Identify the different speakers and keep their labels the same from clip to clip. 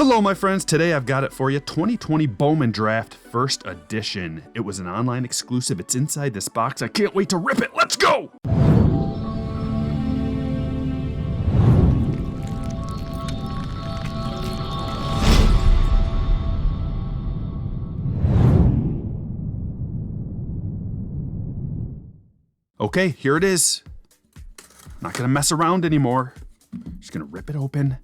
Speaker 1: Hello, my friends. Today I've got it for you. 2020 Bowman Draft First Edition. It was an online exclusive. It's inside this box. I can't wait to rip it. Let's go! Okay, here it is. Not gonna mess around anymore. Just gonna rip it open.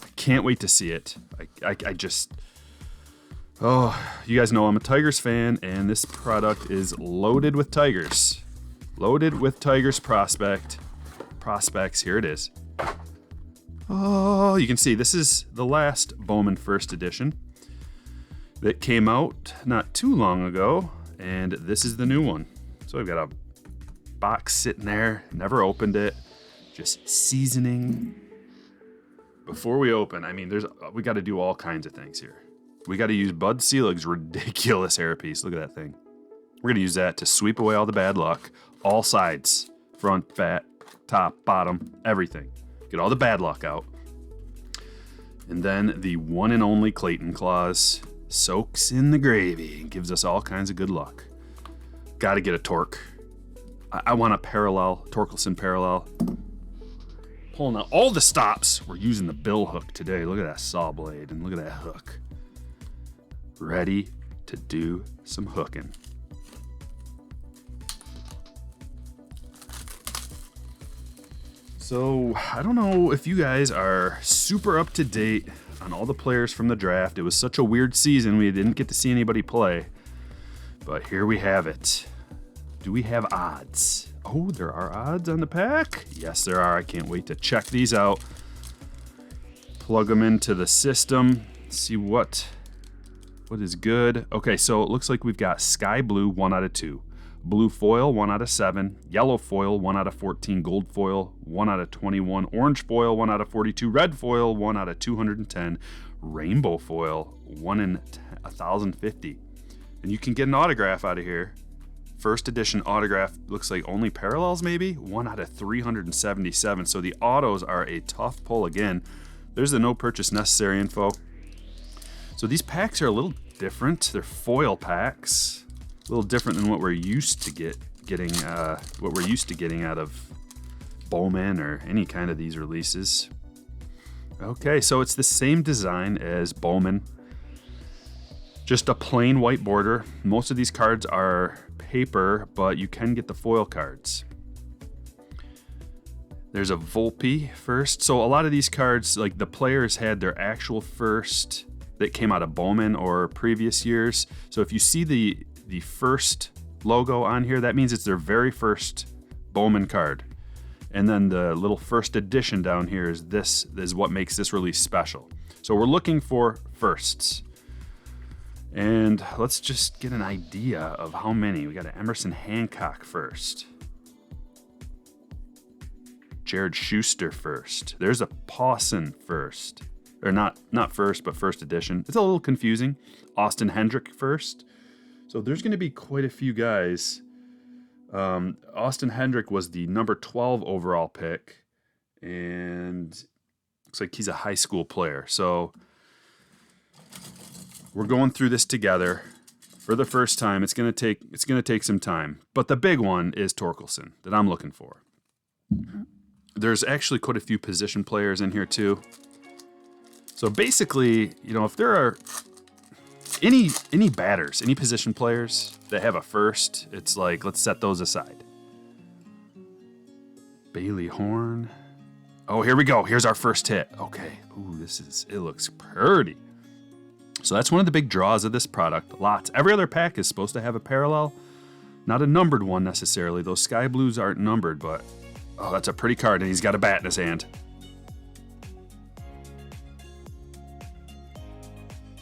Speaker 1: I can't wait to see it. I just, oh, you guys know I'm a Tigers fan, and this product is loaded with Tigers. Loaded with Tigers prospects. Here it is. Oh, you can see this is the last Bowman First Edition that came out not too long ago, and this is the new one. So I've got a box sitting there, never opened it, just seasoning. Before we open, I mean, we got to do all kinds of things here. We got to use Bud Selig's ridiculous hairpiece. Look at that thing. We're going to use that to sweep away all the bad luck, all sides, front, back, top, bottom, everything. Get all the bad luck out. And then the one and only Clayton claws soaks in the gravy and gives us all kinds of good luck. Got to get a torque. I want a parallel, Torkelson parallel. Pulling out all the stops. We're using the bill hook today. Look at that saw blade and look at that hook. Ready to do some hooking. So, I don't know if you guys are super up to date on all the players from the draft. It was such a weird season, we didn't get to see anybody play. But here we have it. Do we have odds? Oh, there are odds on the pack? Yes, there are. I can't wait to check these out. Plug them into the system. See what is good. Okay, so it looks like we've got sky blue, 1 out of 2. Blue foil, 1 out of 7. Yellow foil, 1 out of 14. Gold foil, 1 out of 21. Orange foil, 1 out of 42. Red foil, 1 out of 210. Rainbow foil, 1 in 1,050. And you can get an autograph out of here. First edition autograph looks like only parallels maybe, 1 out of 377. So the autos are a tough pull again. There's the no purchase necessary info. So these packs are a little different. They're foil packs, a little different than what we're used to getting out of Bowman or any kind of these releases. Okay, so it's the same design as Bowman. Just a plain white border. Most of these cards are paper, but you can get the foil cards. There's a Volpe first. So a lot of these cards, like the players had their actual first that came out of Bowman or previous years. So if you see the first logo on here, that means it's their very first Bowman card. And then the little first edition down here is what makes this release special. So we're looking for firsts. And let's just get an idea of how many. We got an Emerson Hancock first. Jared Schuster first. There's a Pawson first. Or not first, but first edition. It's a little confusing. Austin Hendrick first. So there's going to be quite a few guys. Austin Hendrick was the number 12 overall pick. And looks like he's a high school player. So we're going through this together for the first time. It's gonna take some time, but the big one is Torkelson that I'm looking for. There's actually quite a few position players in here too. So basically, you know, if there are any batters, any position players that have a first, it's like let's set those aside. Bailey Horn. Oh, here we go. Here's our first hit. Okay. Ooh, it looks pretty. So that's one of the big draws of this product. Lots. Every other pack is supposed to have a parallel. Not a numbered one necessarily. Those sky blues aren't numbered, but oh, that's a pretty card, and he's got a bat in his hand.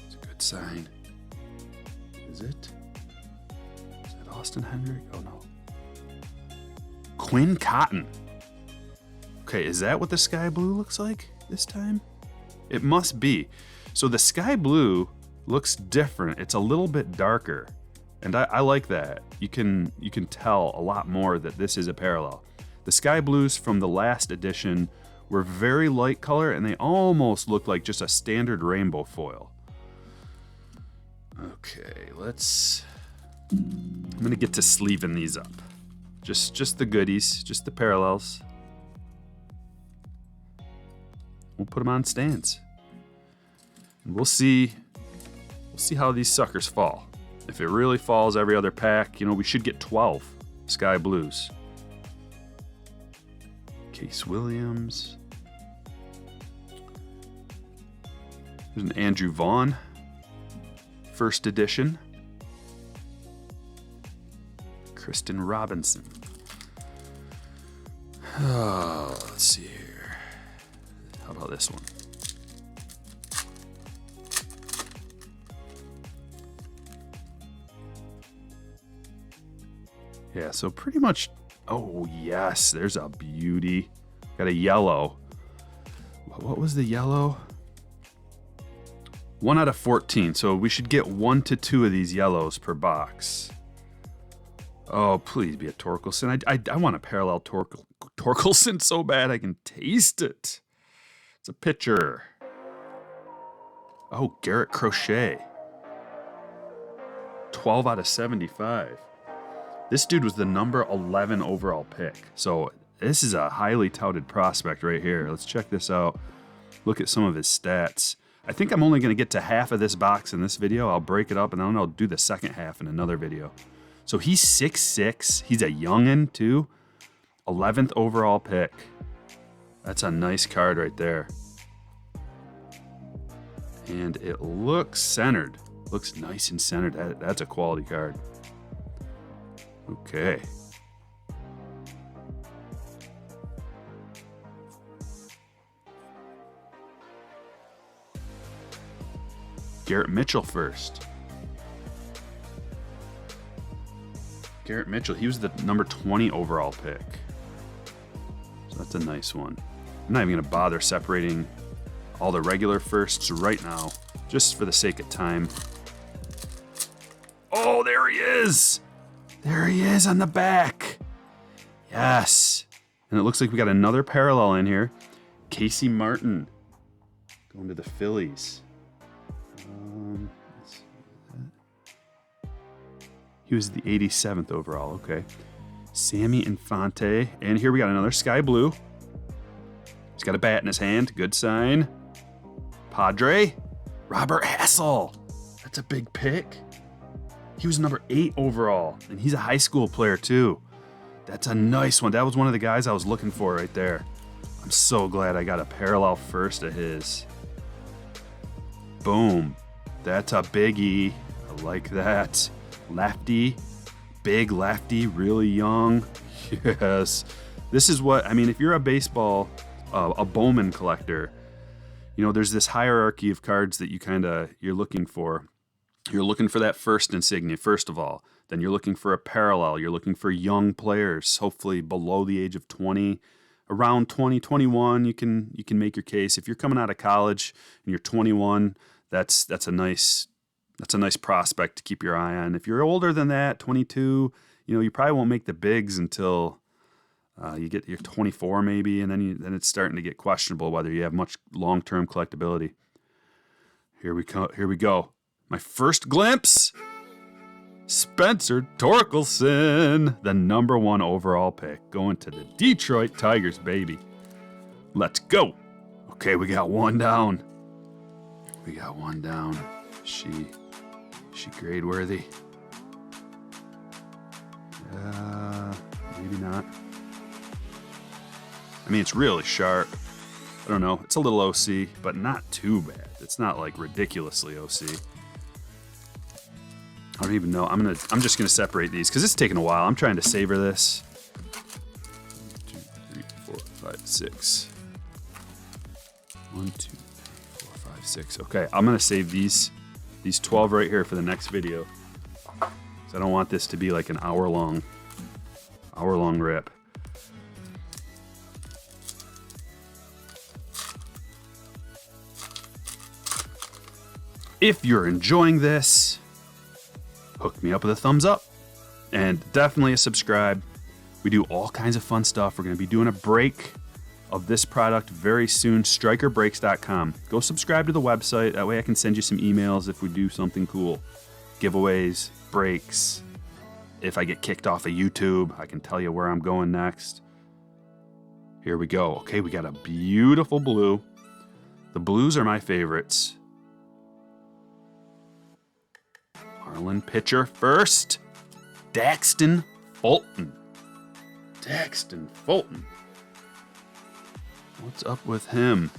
Speaker 1: It's a good sign. Is it? Is that Austin Hendrick? Oh, no. Quinn Cotton. Okay, is that what the sky blue looks like this time? It must be. So the sky blue looks different. It's a little bit darker, and I like that. You can tell a lot more that this is a parallel. The sky blues from the last edition were very light color, and they almost looked like just a standard rainbow foil. Okay, I'm gonna get to sleeving these up. Just the goodies, just the parallels. We'll put them on stands. And we'll see how these suckers fall. If it really falls every other pack, we should get 12 sky blues. Case Williams. There's an Andrew Vaughn, first edition. Kristen Robinson. Oh, let's see here. How about this one? Yeah, so pretty much, oh yes, there's a beauty. Got a yellow. What was the yellow? 1 out of 14, so we should get 1 to 2 of these yellows per box. Oh, please be a Torkelson. I want a parallel Torkelson so bad I can taste it. It's a pitcher. Oh, Garrett Crochet. 12 out of 75. This dude was the number 11 overall pick. So this is a highly touted prospect right here. Let's check this out. Look at some of his stats. I think I'm only going to get to half of this box in this video. I'll break it up and then I'll do the second half in another video. So he's 6'6". He's a youngin' too. 11th overall pick. That's a nice card right there. And it looks centered. Looks nice and centered. That's a quality card. Okay. Garrett Mitchell first. Garrett Mitchell, he was the number 20 overall pick. So that's a nice one. I'm not even going to bother separating all the regular firsts right now, just for the sake of time. Oh, there he is! There he is on the back. Yes. And it looks like we got another parallel in here. Casey Martin going to the Phillies. He was the 87th overall. Okay. Sammy Infante. And here we got another sky blue. He's got a bat in his hand. Good sign. Padre. Robert Hassel. That's a big pick. He was number 8 overall, and he's a high school player too. That's a nice one. That was one of the guys I was looking for right there. I'm so glad I got a parallel first of his. Boom. That's a biggie. I like that. Lefty. Big lefty, really young. Yes. This is what, I mean, if you're a baseball, a Bowman collector, there's this hierarchy of cards that you're looking for. You're looking for that first insignia, first of all. Then you're looking for a parallel. You're looking for young players, hopefully below the age of 20. Around 20, 21, you can make your case. If you're coming out of college and you're 21, that's a nice prospect to keep your eye on. If you're older than that, 22, you probably won't make the bigs until you get your 24 maybe, and then it's starting to get questionable whether you have much long-term collectability. Here we go. My first glimpse, Spencer Torkelson, the number 1 overall pick, going to the Detroit Tigers, baby. Let's go. Okay, we got one down. She grade worthy? Maybe not. I mean, it's really sharp. I don't know. It's a little OC, but not too bad. It's not like ridiculously OC. I don't even know. I'm just gonna separate these because it's taking a while. I'm trying to savor this. 1, 2, 3, 4, 5, 6. 1, 2, 3, 4, 5, 6. Okay, I'm gonna save these 12 right here for the next video. So I don't want this to be like an hour long rip. If you're enjoying this, hook me up with a thumbs up and definitely a subscribe. We do all kinds of fun stuff. We're going to be doing a break of this product very soon. StrykerBreaks.com. Go subscribe to the website. That way I can send you some emails if we do something cool. Giveaways, breaks. If I get kicked off of YouTube, I can tell you where I'm going next. Here we go. Okay, we got a beautiful blue. The blues are my favorites. Marlin pitcher first. Daxton Fulton. Daxton Fulton. What's up with him?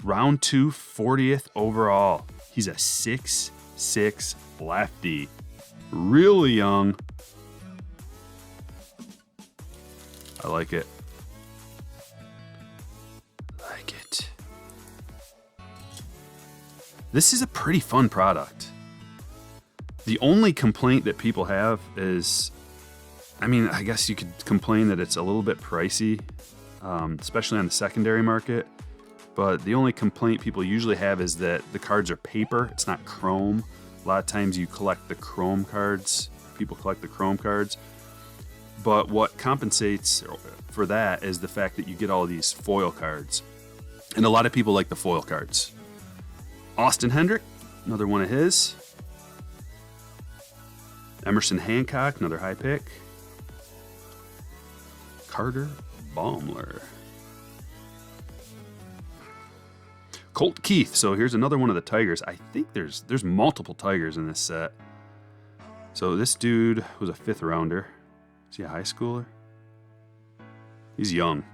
Speaker 1: Round 2, 40th overall. He's a 6'6" lefty. Really young. I like it. Like it. This is a pretty fun product. The only complaint that people have is, I mean, I guess you could complain that it's a little bit pricey, especially on the secondary market. But the only complaint people usually have is that the cards are paper. It's not chrome. A lot of times you collect the chrome cards. People collect the chrome cards. But what compensates for that is the fact that you get all these foil cards. And a lot of people like the foil cards. Austin Hendrick, another one of his. Emerson Hancock, another high pick. Carter Baumler. Colt Keith. So here's another one of the Tigers. I think there's multiple Tigers in this set. So this dude was a 5th rounder. Is he a high schooler? He's young.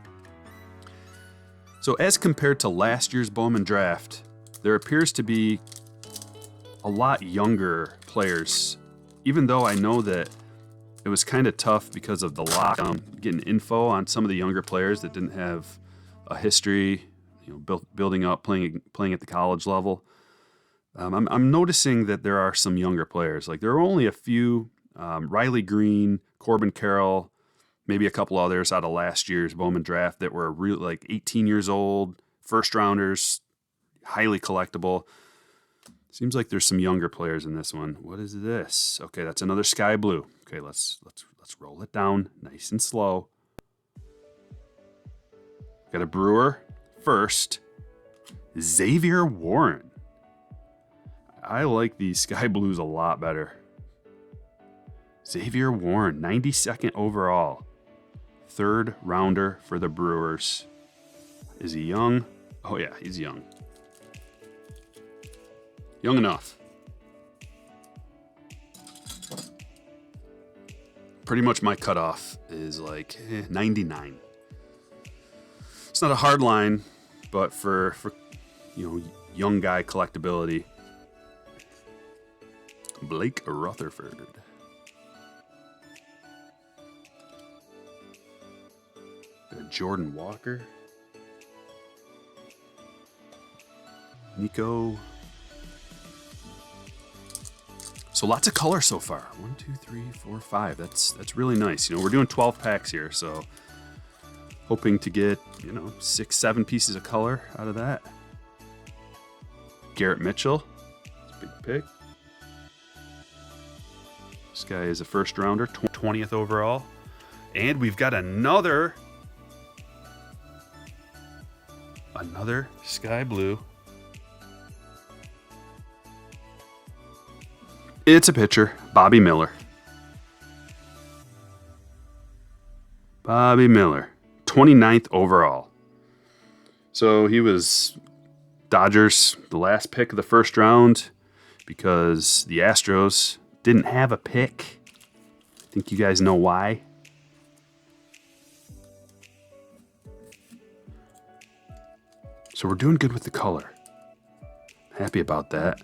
Speaker 1: So as compared to last year's Bowman draft, there appears to be a lot younger players. Even though I know that it was kind of tough because of the lockdown, getting info on some of the younger players that didn't have a history, building up, playing at the college level. I'm noticing that there are some younger players. Like there are only a few, Riley Green, Corbin Carroll, maybe a couple others out of last year's Bowman draft that were really like 18 years old, first rounders, highly collectible. Seems like there's some younger players in this one. What is this? Okay, that's another sky blue. Okay, let's roll it down nice and slow. Got a Brewer first. Xavier Warren. I like these sky blues a lot better. Xavier Warren, 92nd overall. 3rd rounder for the Brewers. Is he young? Oh yeah, he's young. Young enough. Pretty much my cutoff is like 99. It's not a hard line, but for young guy collectability. Blake Rutherford. Jordan Walker. Nico. So lots of color so far. 1, 2, 3, 4, 5. That's really nice. We're doing 12 packs here, so hoping to get 6, 7 pieces of color out of that. Garrett Mitchell. That's a big pick. This guy is a first rounder, 20th overall. And we've got another sky blue. It's a pitcher, Bobby Miller. Bobby Miller, 29th overall. So he was Dodgers, the last pick of the first round, because the Astros didn't have a pick. I think you guys know why. So we're doing good with the color. Happy about that.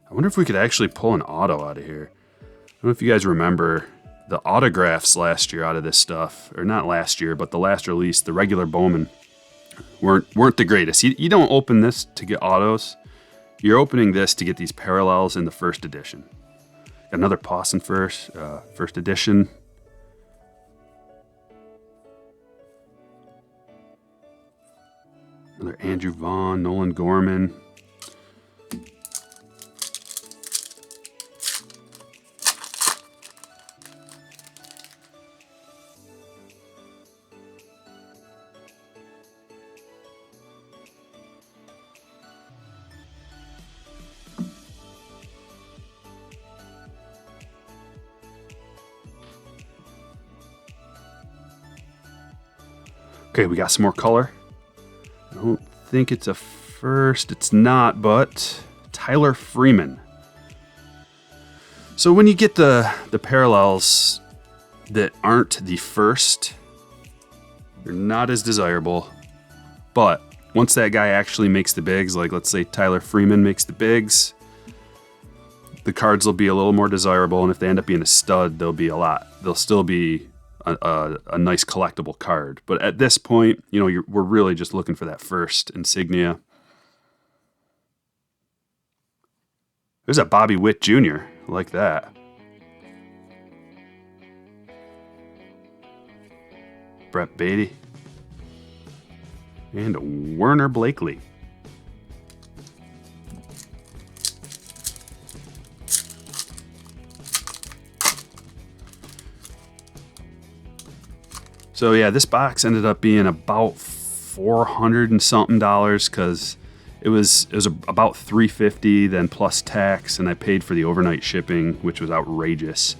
Speaker 1: I wonder if we could actually pull an auto out of here. I don't know if you guys remember the autographs last year out of this stuff. Or not last year, but the last release, the regular Bowman, weren't the greatest. You don't open this to get autos. You're opening this to get these parallels in the first edition. Got another Pawson first edition. Another Andrew Vaughn, Nolan Gorman. Okay, we got some more color. I don't think it's a first. It's not, but Tyler Freeman. So when you get the parallels that aren't the first, they're not as desirable. But once that guy actually makes the bigs, like let's say Tyler Freeman makes the bigs, the cards will be a little more desirable. And if they end up being a stud, they'll still be a nice collectible card. But at this point, you know, we're really just looking for that first insignia. There's a Bobby Witt Jr. I like that. Brett Beatty. And Werner Blakely. So yeah, this box ended up being about $400 and something because it was about $350 then plus tax, and I paid for the overnight shipping, which was outrageous.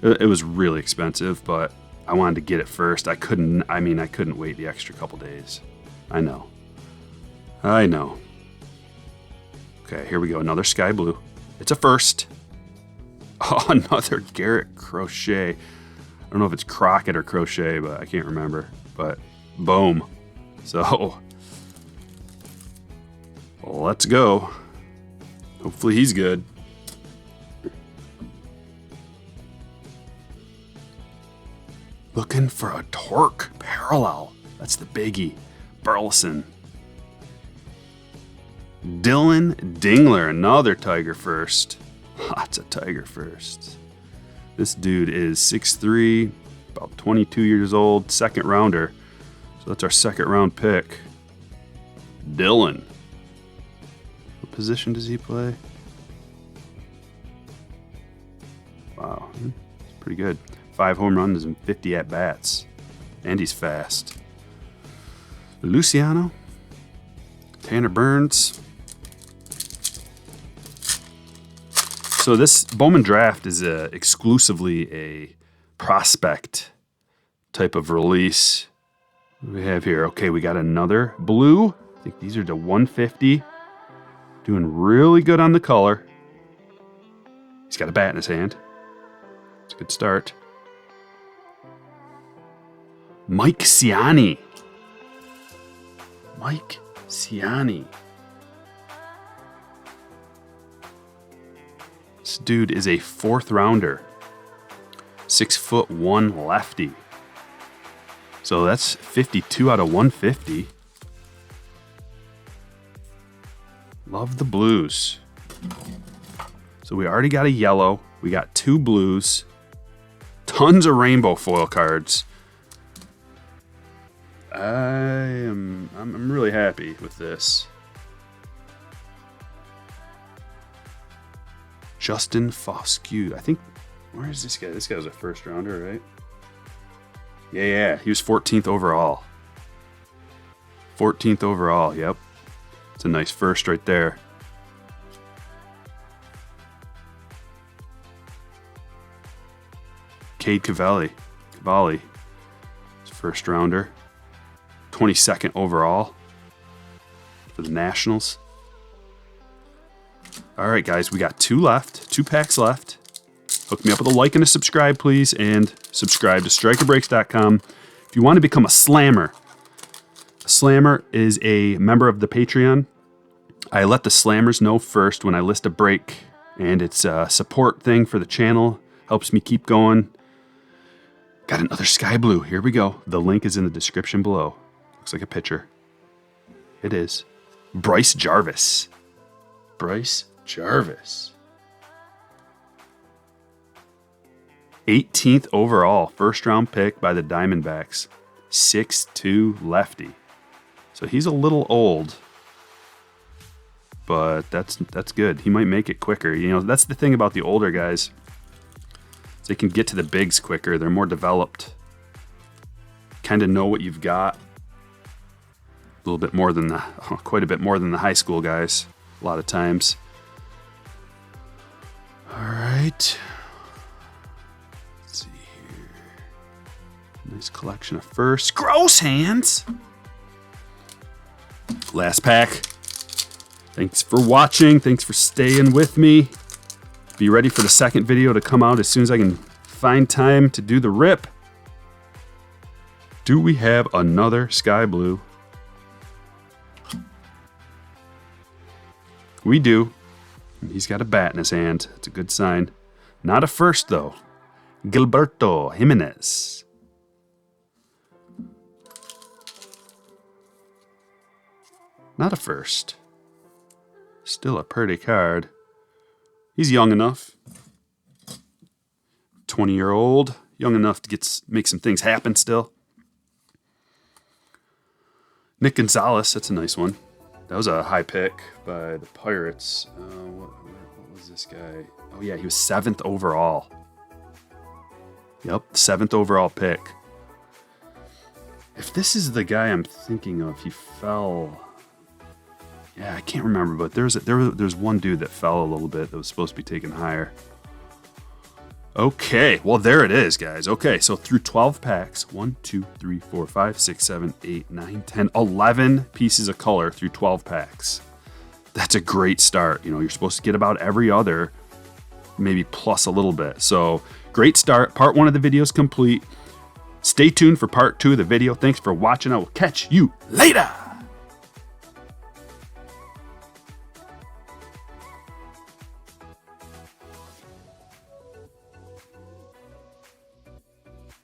Speaker 1: It was really expensive, but I wanted to get it first. I couldn't wait the extra couple days. I know. Okay, here we go. Another sky blue. It's a first. Oh, another Garrett Crochet. I don't know if it's Crockett or Crochet, but I can't remember. But boom. So let's go. Hopefully he's good. Looking for a Torque parallel. That's the biggie. Burleson. Dylan Dingler, another Tiger first. Lots of Tiger firsts. This dude is 6'3", about 22 years old, second rounder. So that's our second round pick. Dylan. What position does he play? Wow, that's pretty good. 5 home runs and 50 at-bats. And he's fast. Luciano. Tanner Burns. So this Bowman draft is exclusively a prospect type of release. What do we have here? Okay, we got another blue. I think these are to 150. Doing really good on the color. He's got a bat in his hand. It's a good start. Mike Ciani. Mike Ciani. This dude is a 4th rounder. 6'1" lefty. So that's 52 out of 150. Love the blues. So we already got a yellow. We got 2 blues. Tons of rainbow foil cards. I'm really happy with this. Justin Foscue. I think, where is this guy? This guy was a first rounder, right? Yeah. He was 14th overall. 14th overall, yep. It's a nice first right there. Cade Cavalli. First rounder. 22nd overall for the Nationals. All right, guys, we got 2 left, 2 packs left. Hook me up with a like and a subscribe, please, and subscribe to StrykerBreaks.com. If you want to become a slammer is a member of the Patreon. I let the slammers know first when I list a break, and it's a support thing for the channel. Helps me keep going. Got another sky blue. Here we go. The link is in the description below. Looks like a picture. It is. Bryce Jarvis. 18th overall, first round pick by the Diamondbacks. 6'2" lefty. So he's a little old, but that's good. He might make it quicker. You know, that's the thing about the older guys. They can get to the bigs quicker. They're more developed. Kind of know what you've got. A little bit more than quite a bit more than the high school guys. A lot of times. All right. Let's see here. Nice collection of first. Gross hands. Last pack. Thanks for watching. Thanks for staying with me. Be ready for the second video to come out as soon as I can find time to do the rip. Do we have another sky blue? We do. He's got a bat in his hand. That's a good sign. Not a first, though. Gilberto Jimenez. Not a first. Still a pretty card. He's young enough. 20-year-old. Young enough to make some things happen still. Nick Gonzalez. That's a nice one. That was a high pick by the Pirates. What was this guy? Oh, yeah, he was 7th overall. Yep, 7th overall pick. If this is the guy I'm thinking of, he fell... Yeah, I can't remember, but there's one dude that fell a little bit that was supposed to be taken higher. Okay, well, there it is, guys. Okay, so through 12 packs, 1, 2, 3, 4, 5, 6, 7, 8, 9, 10, 11 pieces of color through 12 packs. That's a great start. You know, you're supposed to get about every other, maybe plus a little bit. So, great start. Part 1 of the video is complete. Stay tuned for part 2 of the video. Thanks for watching. I will catch you later.